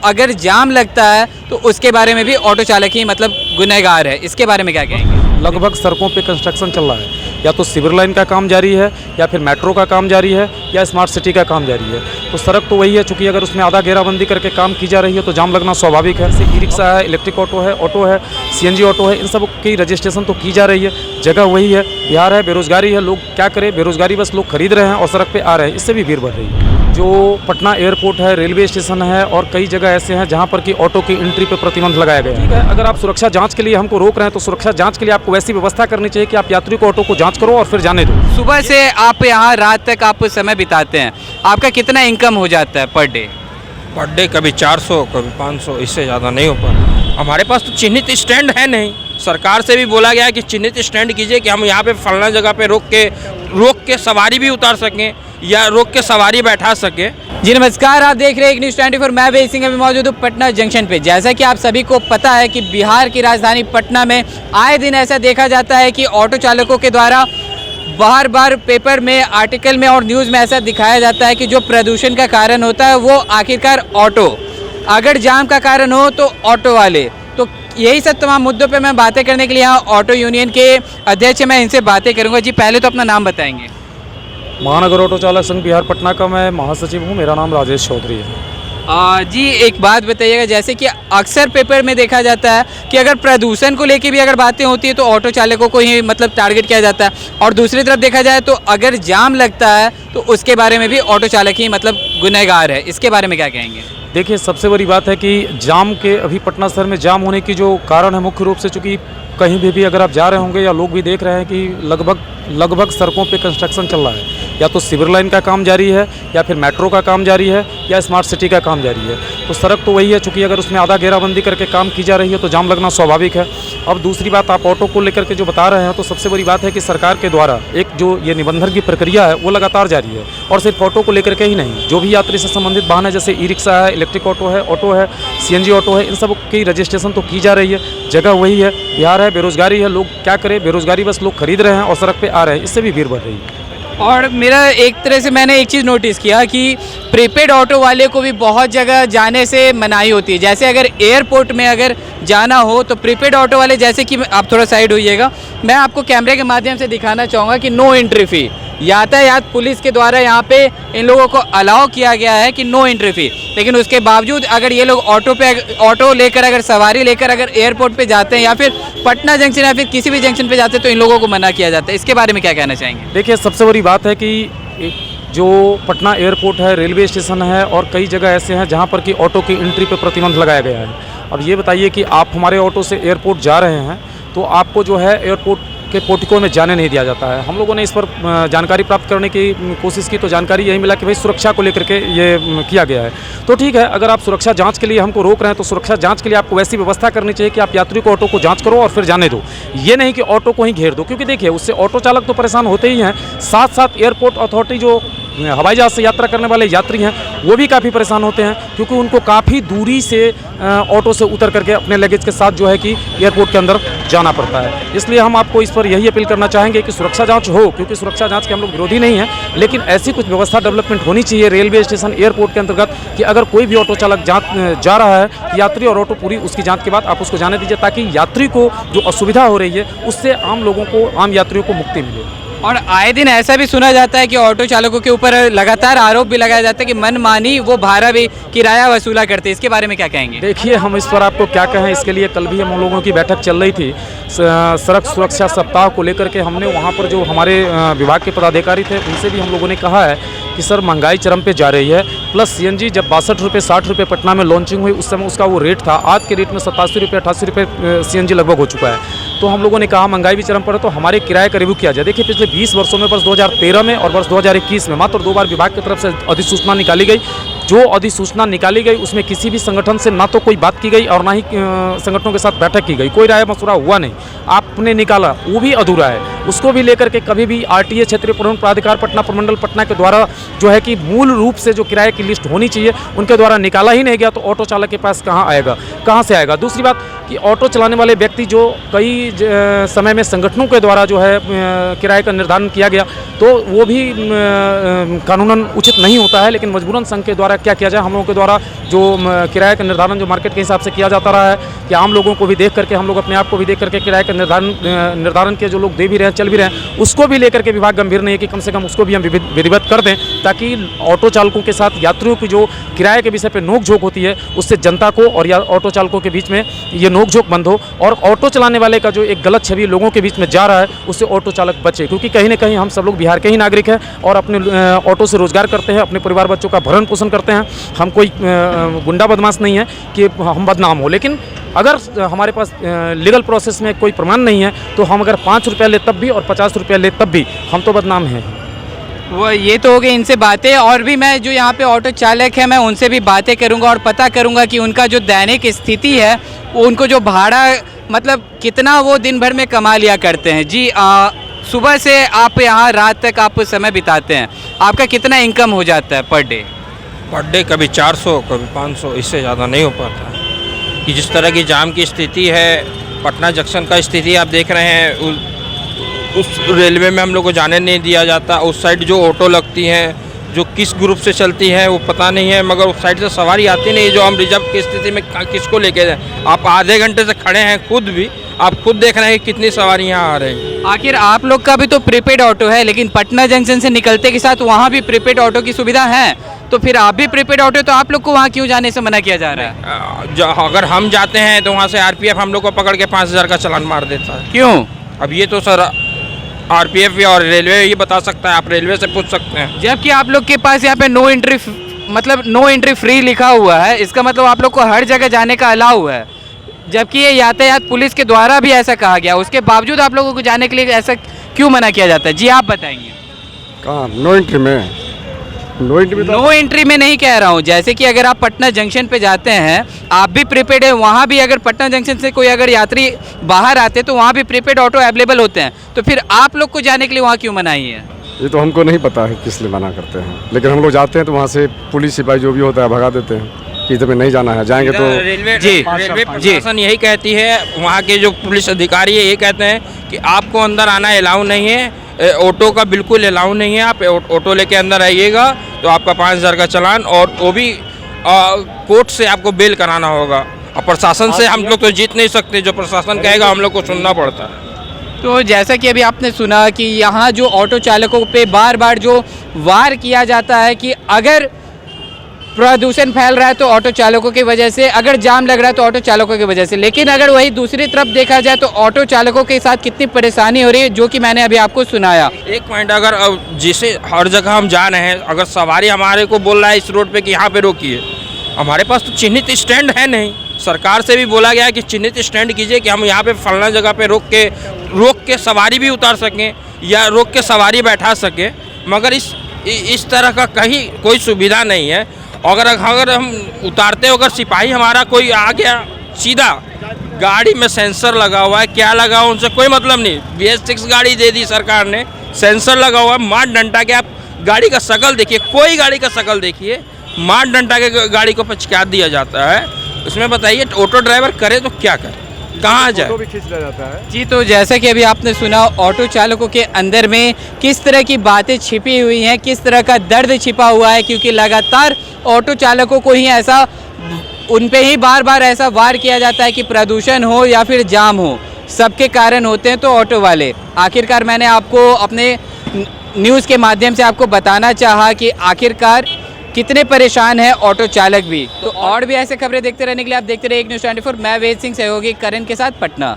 अगर जाम लगता है तो उसके बारे में भी ऑटो चालक ही मतलब गुनहगार है। इसके बारे में क्या कहेंगे? लगभग सड़कों पे कंस्ट्रक्शन चल रहा है, या तो सिविल लाइन का काम जारी है, या फिर मेट्रो का काम जारी है, या स्मार्ट सिटी का काम जारी है। तो सड़क तो वही है, चूँकि अगर उसमें आधा घेराबंदी करके काम की जा रही है तो जाम लगना स्वाभाविक है। जैसे ई रिक्शा है, इलेक्ट्रिक ऑटो है, CNG ऑटो है, इन सब की रजिस्ट्रेशन तो की जा रही है। जगह वही है, बिहार है, बेरोजगारी है, लोग क्या करें, बेरोजगारी बस लोग खरीद रहे हैं और सड़क पे आ रहे हैं, इससे भी भीड़ बढ़ रही है। जो पटना एयरपोर्ट है, रेलवे स्टेशन है और कई जगह ऐसे हैं जहां पर कि ऑटो की एंट्री पे प्रतिबंध लगाया गया है। ठीक है, अगर आप सुरक्षा जांच के लिए हमको रोक रहे हैं तो सुरक्षा जांच के लिए आपको वैसी व्यवस्था करनी चाहिए कि आप यात्री को ऑटो को जांच करो और फिर जाने दो। सुबह से आप यहाँ रात तक आप समय बिताते हैं, आपका कितना इनकम हो जाता है पर डे? पर डे कभी 400 कभी 500, इससे ज़्यादा नहीं हो पाता। हमारे पास तो चिन्हित स्टैंड है नहीं। सरकार से भी बोला गया है कि चिन्हित स्टैंड कीजिए कि हम यहाँ पे फलना जगह पे रोक के सवारी भी उतार सकें या रोक के सवारी बैठा सके। जी नमस्कार, आप देख रहे हैं एक न्यूज़ 24। मैं वेद सिंह अभी मौजूद हूँ पटना जंक्शन पे। जैसा कि आप सभी को पता है कि बिहार की राजधानी पटना में आए दिन ऐसा देखा जाता है कि ऑटो चालकों के द्वारा बार बार पेपर में, आर्टिकल में और न्यूज़ में ऐसा दिखाया जाता है कि जो प्रदूषण का कारण होता है वो आखिरकार ऑटो, अगर जाम का कारण हो तो ऑटो वाले। तो यही सब तमाम मुद्दों पे मैं बातें करने के लिए यहाँ ऑटो यूनियन के अध्यक्ष मैं इनसे बातें करूँगा। जी पहले तो अपना नाम बताएंगे। महानगर ऑटो चालक संघ बिहार पटना का मैं महासचिव हूँ, मेरा नाम राजेश चौधरी है। जी एक बात बताइएगा, जैसे कि अक्सर पेपर में देखा जाता है कि अगर प्रदूषण को लेके भी अगर बातें होती है तो ऑटो चालकों को ही मतलब टारगेट किया जाता है, और दूसरी तरफ देखा जाए तो अगर जाम लगता है तो उसके बारे में भी ऑटो चालक ही मतलब गुनहगार है। इसके बारे में क्या कहेंगे? देखिए, सबसे बड़ी बात है कि जाम के अभी पटना शहर में जाम होने की जो कारण है मुख्य रूप से, चूँकि कहीं भी अगर आप जा रहे होंगे या लोग भी देख रहे हैं कि लगभग सड़कों पे कंस्ट्रक्शन चल रहा है, या तो सिविल लाइन का काम जारी है, या फिर मेट्रो का काम जारी है, या स्मार्ट सिटी का काम जारी है। तो सड़क तो वही है, चूँकि अगर उसमें आधा घेराबंदी करके काम की जा रही है तो जाम लगना स्वाभाविक है। अब दूसरी बात, आप ऑटो को लेकर के जो बता रहे हैं, तो सबसे बड़ी बात है कि सरकार के द्वारा एक जो ये निबंधन की प्रक्रिया है वो लगातार जारी है, और सिर्फ ऑटो को लेकर के ही नहीं, जो भी यात्री से संबंधित वाहन है, जैसे ई रिक्शा है, इलेक्ट्रिक ऑटो है, CNG ऑटो है, इन सब की रजिस्ट्रेशन तो की जा रही है। जगह वही है, बिहार है, बेरोजगारी है, लोग क्या करें, बेरोजगारी बस लोग खरीद रहे हैं और सड़क पे आ रहे हैं, इससे भी भीड़ बढ़ रही है। और मेरा एक तरह से मैंने एक चीज़ नोटिस किया कि प्रीपेड ऑटो वाले को भी बहुत जगह जाने से मनाही होती है। जैसे अगर एयरपोर्ट में अगर जाना हो तो प्रीपेड ऑटो वाले, जैसे कि आप थोड़ा साइड होइएगा, मैं आपको कैमरे के माध्यम से दिखाना चाहूँगा कि नो एंट्री फ़ी, यातायात पुलिस के द्वारा यहाँ पे इन लोगों को अलाउ किया गया है कि नो एंट्री फ़ी, लेकिन उसके बावजूद अगर ये लोग ऑटो लेकर अगर सवारी लेकर अगर एयरपोर्ट पे जाते हैं या फिर पटना जंक्शन या फिर किसी भी जंक्शन पे जाते हैं तो इन लोगों को मना किया जाता है। इसके बारे में क्या कहना चाहेंगे? देखिए, सबसे बड़ी बात है कि जो पटना एयरपोर्ट है, रेलवे स्टेशन है और कई जगह ऐसे हैं जहां पर कि ऑटो की एंट्री पे प्रतिबंध लगाया गया है। अब ये बताइए कि आप हमारे ऑटो से एयरपोर्ट जा रहे हैं तो आपको जो है एयरपोर्ट के पोर्टिको में जाने नहीं दिया जाता है। हम लोगों ने इस पर जानकारी प्राप्त करने की कोशिश की तो जानकारी यही मिला कि भाई सुरक्षा को लेकर के ये किया गया है। तो ठीक है, अगर आप सुरक्षा जांच के लिए हमको रोक रहे हैं तो सुरक्षा जांच के लिए आपको वैसी व्यवस्था करनी चाहिए कि आप यात्री को ऑटो को जांच करो और फिर जाने दो, ये नहीं कि ऑटो को ही घेर दो। क्योंकि देखिए, उससे ऑटो चालक तो परेशान होते ही हैं, साथ साथ एयरपोर्ट अथॉरिटी जो हवाई जहाज़ से यात्रा करने वाले यात्री हैं वो भी काफ़ी परेशान होते हैं, क्योंकि उनको काफ़ी दूरी से ऑटो से उतर करके अपने लगेज के साथ जो है कि एयरपोर्ट के अंदर जाना पड़ता है। इसलिए हम आपको इस पर यही अपील करना चाहेंगे कि सुरक्षा जांच हो, क्योंकि सुरक्षा जांच के हम लोग विरोधी नहीं हैं, लेकिन ऐसी कुछ व्यवस्था डेवलपमेंट होनी चाहिए रेलवे स्टेशन, एयरपोर्ट के अंतर्गत कि अगर कोई भी ऑटो चालक जा रहा है, यात्री और ऑटो पूरी उसकी जाँच के बाद आप उसको जाने दीजिए, ताकि यात्री को जो असुविधा हो रही है उससे आम लोगों को, आम यात्रियों को मुक्ति मिले। और आए दिन ऐसा भी सुना जाता है कि ऑटो चालकों के ऊपर लगातार आरोप भी लगाया जाता है कि मनमानी वो भाड़ा भी किराया वसूला करते हैं। इसके बारे में क्या कहेंगे? देखिए, हम इस पर आपको क्या कहें, इसके लिए कल भी हम लोगों की बैठक चल रही थी सड़क सुरक्षा सप्ताह को लेकर के। हमने वहाँ पर जो हमारे विभाग के पदाधिकारी थे उनसे भी हम लोगों ने कहा है कि सर, महंगाई चरम पे जा रही है, प्लस CNG जब 62 रुपये 60 रुपये पटना में लॉन्चिंग हुई उस समय उसका वो रेट था, आज के रेट में 87 रुपये 88 रुपये CNG लगभग हो चुका है। तो हम लोगों ने कहा महंगाई भी चरम पर है तो हमारे किराए का रिव्यू किया जाए। देखिए, पिछले 20 वर्षों में, वर्ष 2013 में और वर्ष 2021 में मात्र 2 बार विभाग की तरफ से अधिसूचना निकाली गई। जो अधिसूचना निकाली गई उसमें किसी भी संगठन से ना तो कोई बात की गई और ना ही संगठनों के साथ बैठक की गई, कोई राय मशुरा हुआ नहीं। आपने निकाला वो भी अधूरा है, उसको भी लेकर के कभी भी RTA क्षेत्रीय परिवहन प्राधिकार पटना प्रमंडल पटना के द्वारा जो है कि मूल रूप से जो किराए की लिस्ट होनी चाहिए उनके द्वारा निकाला ही नहीं गया, तो ऑटो चालक के पास कहाँ आएगा, कहाँ से आएगा? दूसरी बात कि ऑटो चलाने वाले व्यक्ति जो कई समय में संगठनों के द्वारा जो है किराए का निर्धारण किया गया तो वो भी कानूनन उचित नहीं होता है, लेकिन मजबूरन संघ के द्वारा द्वारा क्या किया जाए। हम लोगों के द्वारा जो किराए का निर्धारण जो मार्केट के हिसाब से किया जाता रहा है कि आम लोगों को भी देख करके, हम लोग अपने आप को भी देख करके किराए का निर्धारण के जो लोग दे भी रहे हैं, चल भी रहे हैं, उसको भी लेकर के विभाग गंभीर नहीं है कि कम से कम उसको भी हम विधिवत कर दें, ताकि ऑटो चालकों के साथ यात्रियों की जो किराए के विषय पर नोक झोंक होती है उससे जनता को और या ऑटो चालकों के बीच में ये नोक झोंक बंद हो, और ऑटो चलाने वाले का जो एक गलत छवि लोगों के बीच में जा रहा है उससे ऑटो चालक बचे। क्योंकि कहीं ना कहीं हम सब लोग बिहार के ही नागरिक हैं और अपने ऑटो से रोजगार करते हैं, अपने परिवार बच्चों का भरण पोषण करते हैं। हम कोई गुंडा बदमाश नहीं है कि हम बदनाम हो, लेकिन अगर हमारे पास लीगल प्रोसेस में कोई प्रमाण नहीं है तो हम अगर 5 रुपये ले तब भी और 50 रुपये ले तब भी हम तो बदनाम हैं। वो ये तो हो गई इनसे बातें, और भी मैं जो यहाँ पे ऑटो चालक है मैं उनसे भी बातें करूँगा और पता करूँगा कि उनका जो दैनिक स्थिति है, वो उनको जो भाड़ा मतलब कितना वो दिन भर में कमा लिया करते हैं। जी सुबह से आप यहाँ रात तक आप समय बिताते हैं, आपका कितना इनकम हो जाता है पर डे? कभी 400 कभी 500, इससे ज़्यादा नहीं हो पाता है। कि जिस तरह की जाम की स्थिति है, पटना जंक्शन का स्थिति आप देख रहे हैं, उस रेलवे में हम लोग को जाने नहीं दिया जाता। उस साइड जो ऑटो लगती हैं, जो किस ग्रुप से चलती है वो पता नहीं है, मगर उस साइड से सवारी आती नहीं। जो हम रिजर्व की स्थिति में किसको लेके जाएं? आप आधे घंटे से खड़े हैं, खुद भी आप खुद देख रहे हैं कि कितनी सवारी यहाँ आ रही हैं। आखिर आप लोग का भी तो प्रीपेड ऑटो है, लेकिन पटना जंक्शन से निकलते के साथ वहाँ भी प्रीपेड ऑटो की सुविधा है, तो फिर आप भी प्रीपेड ऑटो, तो आप लोग को वहाँ क्यों जाने से मना किया जा रहा है? अगर हम जाते हैं तो वहाँ से आरपीएफ हम लोग को पकड़ के 5000 का चालान मार देता है। क्यों? अब ये तो सर आरपीएफ और रेलवे ये बता सकता है, आप रेलवे से पूछ सकते हैं। जबकि आप लोग के पास यहाँ पे नो एंट्री फ्री लिखा हुआ है, इसका मतलब आप लोग को हर जगह जाने का अलाउ है, जबकि ये यातायात पुलिस के द्वारा भी ऐसा कहा गया, उसके बावजूद आप लोगों को जाने के लिए ऐसा क्यों मना किया जाता है? जी आप बताएंगे। कहाँ नो एंट्री में? नो एंट्री में नो एंट्री में नहीं कह रहा हूँ, जैसे कि अगर आप पटना जंक्शन पे जाते हैं, आप भी प्रीपेड है, वहाँ भी अगर पटना जंक्शन से कोई अगर यात्री बाहर आते हैं तो वहाँ भी प्रीपेड ऑटो अवेलेबल होते हैं, तो फिर आप लोग को जाने के लिए वहाँ क्यों मनाही है? ये तो हमको नहीं पता है किस लिए मना करते हैं, लेकिन हम लोग जाते हैं तो वहाँ से पुलिस सिपाही जो भी होता है भगा देते हैं कि इधर में नहीं जाना है, जाएंगे तो रेलवे प्रशासन यही कहती है, वहाँ के जो पुलिस अधिकारी है ये कहते हैं कि आपको अंदर आना अलाउ नहीं है, ऑटो का बिल्कुल अलाउ नहीं है। आप ऑटो लेके अंदर आइएगा तो आपका 5000 का चालान, और वो भी कोर्ट से आपको बेल कराना होगा। और प्रशासन से हम लोग तो जीत नहीं सकते, जो प्रशासन कहेगा हम लोग को सुनना पड़ता है। तो जैसा कि अभी आपने सुना कि यहाँ जो ऑटो चालकों पे बार बार जो वार किया जाता है कि अगर प्रदूषण फैल रहा है तो ऑटो चालकों की वजह से, अगर जाम लग रहा है तो ऑटो चालकों की वजह से, लेकिन अगर वही दूसरी तरफ देखा जाए तो ऑटो चालकों के साथ कितनी परेशानी हो रही है, जो कि मैंने अभी आपको सुनाया। एक पॉइंट, अगर जिसे हर जगह हम जा रहे हैं, अगर सवारी हमारे को बोल रहा है इस रोड पे कि यहाँ पे रोकिए, हमारे पास तो चिन्हित स्टैंड है नहीं। सरकार से भी बोला गया है कि चिन्हित स्टैंड कीजिए कि हम यहाँ पे फलना जगह पे रोक के सवारी भी उतार सकें या रोक के सवारी बैठा सकें, मगर इस तरह का कहीं कोई सुविधा नहीं है। अगर हम उतारते हो, अगर सिपाही हमारा कोई आ गया सीधा, गाड़ी में सेंसर लगा हुआ है, क्या लगा हुआ उनसे कोई मतलब नहीं। BS6 गाड़ी दे दी सरकार ने, सेंसर लगा हुआ है, मार डंडा के आप गाड़ी का शकल देखिए, कोई गाड़ी का शकल देखिए, मार डंडा के गाड़ी को पचका दिया जाता है। उसमें बताइए ऑटो ड्राइवर करे तो क्या करे, कहाँ जाए? भी खींच लिया जाता है। जी, तो जैसा कि अभी आपने सुना, ऑटो चालकों के अंदर में किस तरह की बातें छिपी हुई हैं, किस तरह का दर्द छिपा हुआ है, क्योंकि लगातार ऑटो चालकों को ही ऐसा, उन पे ही बार बार ऐसा वार किया जाता है कि प्रदूषण हो या फिर जाम हो, सबके कारण होते हैं तो ऑटो वाले। आखिरकार मैंने आपको अपने न्यूज़ के माध्यम से आपको बताना चाहा कि आखिरकार कितने परेशान है ऑटो चालक भी। तो और भी ऐसे खबरें देखते रहने के लिए आप देखते रहिए एक न्यूज़ 24। मैं वेद सिंह सहयोगी करण के साथ, पटना।